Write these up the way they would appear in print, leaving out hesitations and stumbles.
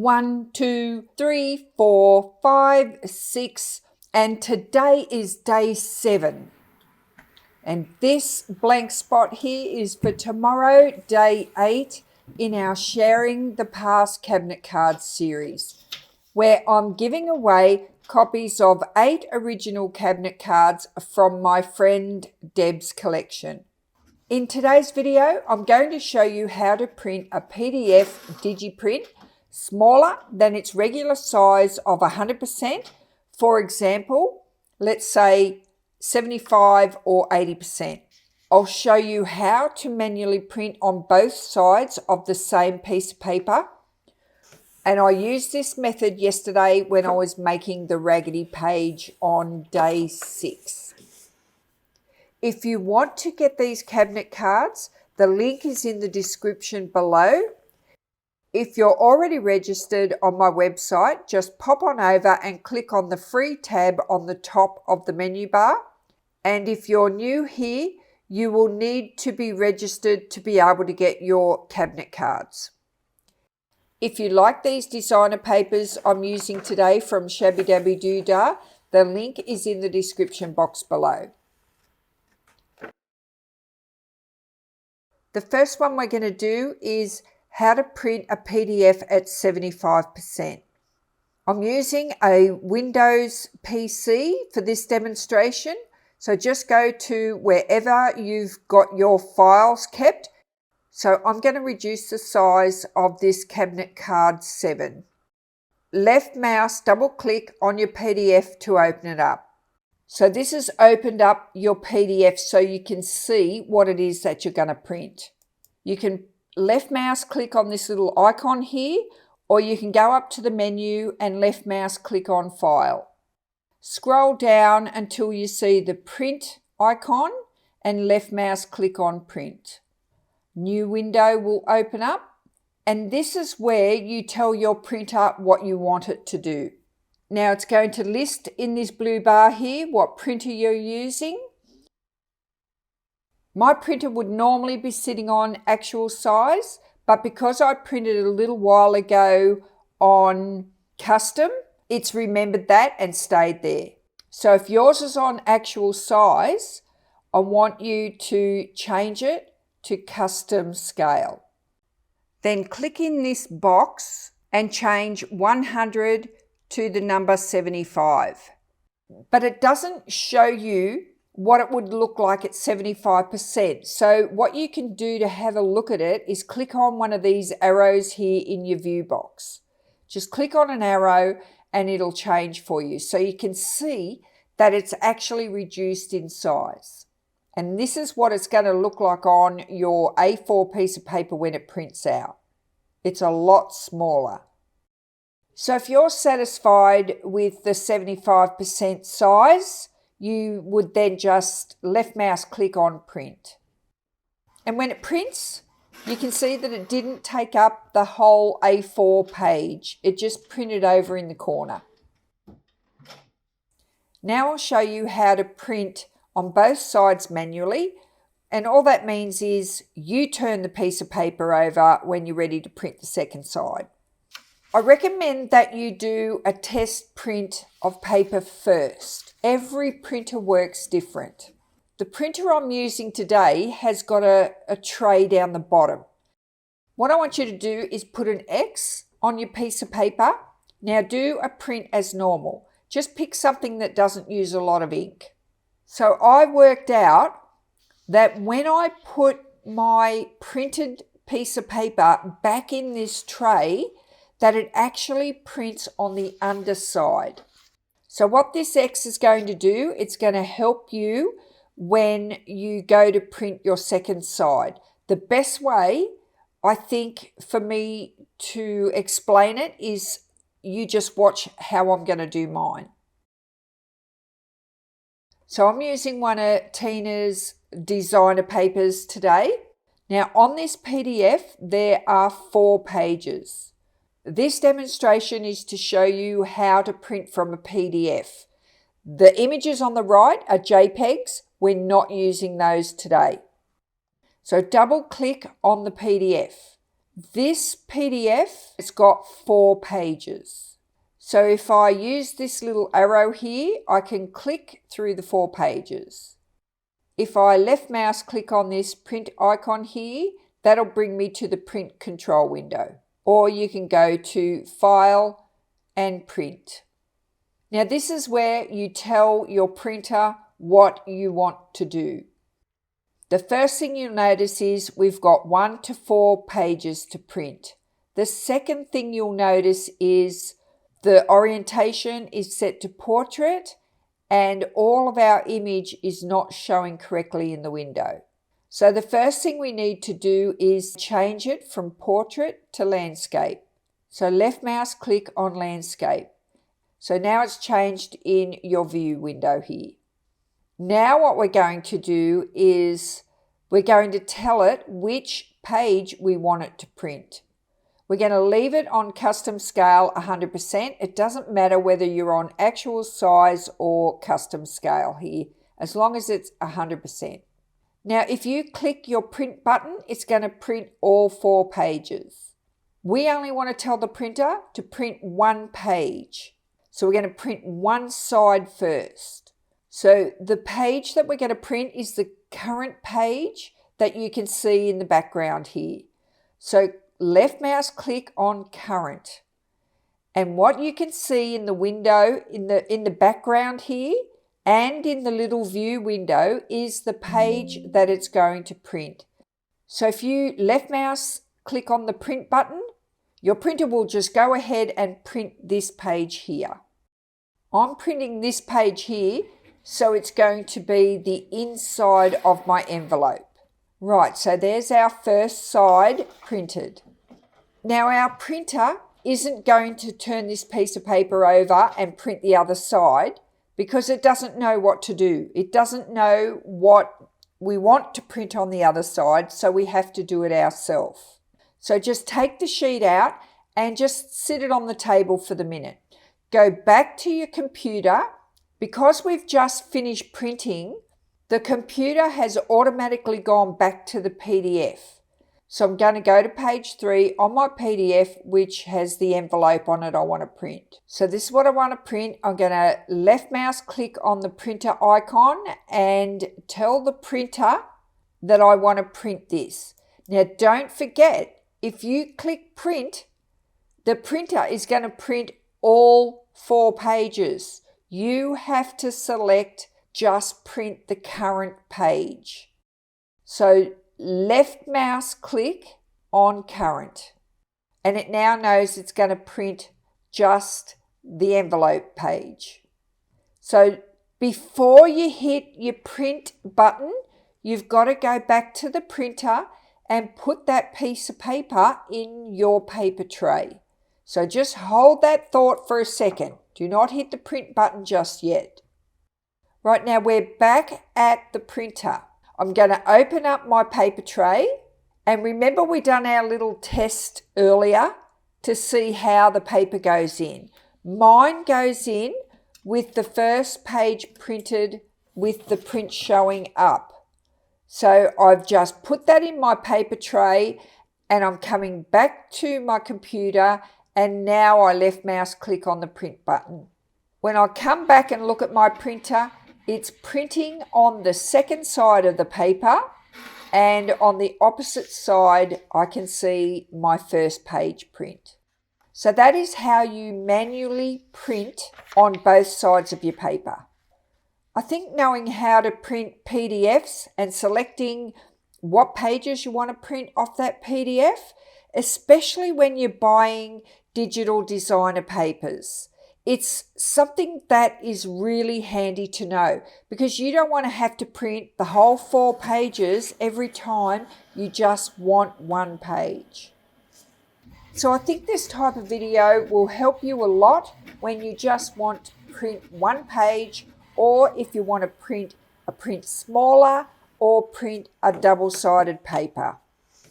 1, 2, 3, 4, 5, 6, and today is day 7. And this blank spot here is for tomorrow, day 8, in our Sharing the Past Cabinet Cards series, where I'm giving away copies of 8 original cabinet cards from my friend Deb's collection. In today's video, I'm going to show you how to print a PDF digiprint smaller than its regular size of 100%. For example, let's say 75 or 80%. I'll show you how to manually print on both sides of the same piece of paper. And I used this method yesterday when I was making the raggedy page on day 6. If you want to get these cabinet cards, the link is in the description below. If you're already registered on my website, just pop on over and click on the free tab on the top of the menu bar. And if you're new here, you will need to be registered to be able to get your cabinet cards. If you like these designer papers I'm using today from 𝗭𝗵𝗶𝗀𝗀, the link is in the description box below. The first one we're going to do is how to print a PDF at 75%. I'm using a Windows PC for this demonstration, so just go to wherever you've got your files kept. So I'm going to reduce the size of this cabinet card 7. Left mouse, double click on your PDF to open it up. So this has opened up your PDF so you can see what it is that you're going to print. You can left mouse click on this little icon here, or you can go up to the menu and left mouse click on File. Scroll down until you see the print icon and left mouse click on Print. New window will open up, and this is where you tell your printer what you want it to do. Now it's going to list in this blue bar here what printer you're using. My printer would normally be sitting on actual size, but because I printed a little while ago on custom, it's remembered that and stayed there. So if yours is on actual size, I want you to change it to custom scale. Then click in this box and change 100 to the number 75. But it doesn't show you what it would look like at 75%. So what you can do to have a look at it is click on one of these arrows here in your view box. Just click on an arrow and it'll change for you. So you can see that it's actually reduced in size. And this is what it's going to look like on your A4 piece of paper when it prints out. It's a lot smaller. So if you're satisfied with the 75% size, you would then just left mouse click on Print. And when it prints, you can see that it didn't take up the whole A4 page. It just printed over in the corner. Now I'll show you how to print on both sides manually. And all that means is you turn the piece of paper over when you're ready to print the second side. I recommend that you do a test print of paper first. Every printer works different. The printer I'm using today has got a tray down the bottom. What I want you to do is put an X on your piece of paper. Now do a print as normal. Just pick something that doesn't use a lot of ink. So I worked out that when I put my printed piece of paper back in this tray, that it actually prints on the underside. So what this X is going to do, it's going to help you when you go to print your second side. The best way, I think, for me to explain it is you just watch how I'm going to do mine. So I'm using one of Tina's designer papers today. Now on this PDF, there are 4 pages. This demonstration is to show you how to print from a PDF. The images on the right are JPEGs. We're not using those today. So double click on the PDF. This PDF has got 4 pages. So if I use this little arrow here, I can click through the 4 pages. If I left mouse click on this print icon here, that'll bring me to the print control window. Or you can go to File and Print. Now this is where you tell your printer what you want to do. The first thing you'll notice is we've got 1 to 4 pages to print. The second thing you'll notice is the orientation is set to portrait and all of our image is not showing correctly in the window. So the first thing we need to do is change it from portrait to landscape. So left mouse click on landscape. So now it's changed in your view window here. Now what we're going to do is we're going to tell it which page we want it to print. We're going to leave it on custom scale 100%. It doesn't matter whether you're on actual size or custom scale here, as long as it's 100%. Now, if you click your print button, it's going to print all 4 pages. We only want to tell the printer to print 1 page. So we're going to print 1 side first. So the page that we're going to print is the current page that you can see in the background here. So left mouse click on current. And what you can see in the window, in the background here, and in the little view window is the page that it's going to print. So if you left mouse click on the print button, your printer will just go ahead and print this page here. I'm printing this page here, so it's going to be the inside of my envelope. Right, so there's our first side printed. Now our printer isn't going to turn this piece of paper over and print the other side because it doesn't know what to do. It doesn't know what we want to print on the other side, so we have to do it ourselves. So just take the sheet out and just sit it on the table for the minute. Go back to your computer. Because we've just finished printing, the computer has automatically gone back to the PDF. So I'm going to go to page 3 on my PDF, which has the envelope on it I want to print. So this is what I want to print. I'm going to left mouse click on the printer icon and tell the printer that I want to print this. Now don't forget, if you click print, the printer is going to print all 4 pages. You have to select just print the current page. So left mouse click on current, and it now knows it's going to print just the envelope page. So before you hit your print button, you've got to go back to the printer and put that piece of paper in your paper tray. So just hold that thought for a second. Do not hit the print button just yet. Right, now we're back at the printer. I'm going to open up my paper tray, and remember we done our little test earlier to see how the paper goes in. Mine goes in with the first page printed with the print showing up. So I've just put that in my paper tray and I'm coming back to my computer, and now I left mouse click on the print button. When I come back and look at my printer, it's printing on the second side of the paper, and on the opposite side I can see my first page print. So that is how you manually print on both sides of your paper. I think knowing how to print PDFs and selecting what pages you want to print off that PDF, especially when you're buying digital designer papers, it's something that is really handy to know, because you don't want to have to print the whole 4 pages every time you just want 1 page. So I think this type of video will help you a lot when you just want to print 1 page, or if you want to print smaller or print a double-sided paper.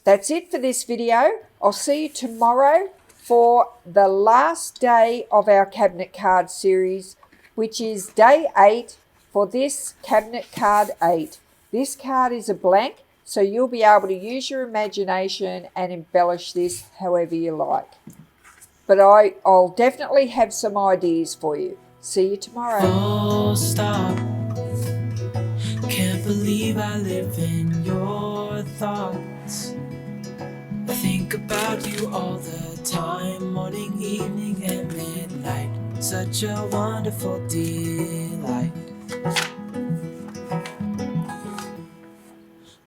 That's it for this video. I'll see you tomorrow for the last day of our cabinet card series, which is day 8 for this cabinet card 8. This card is a blank, So you'll be able to use your imagination and embellish this however you like. But I'll definitely have some ideas for you. See you tomorrow. Full stop. Can't believe I live in your thoughts. I think about you all the time, morning, evening, and midnight. Such a wonderful delight.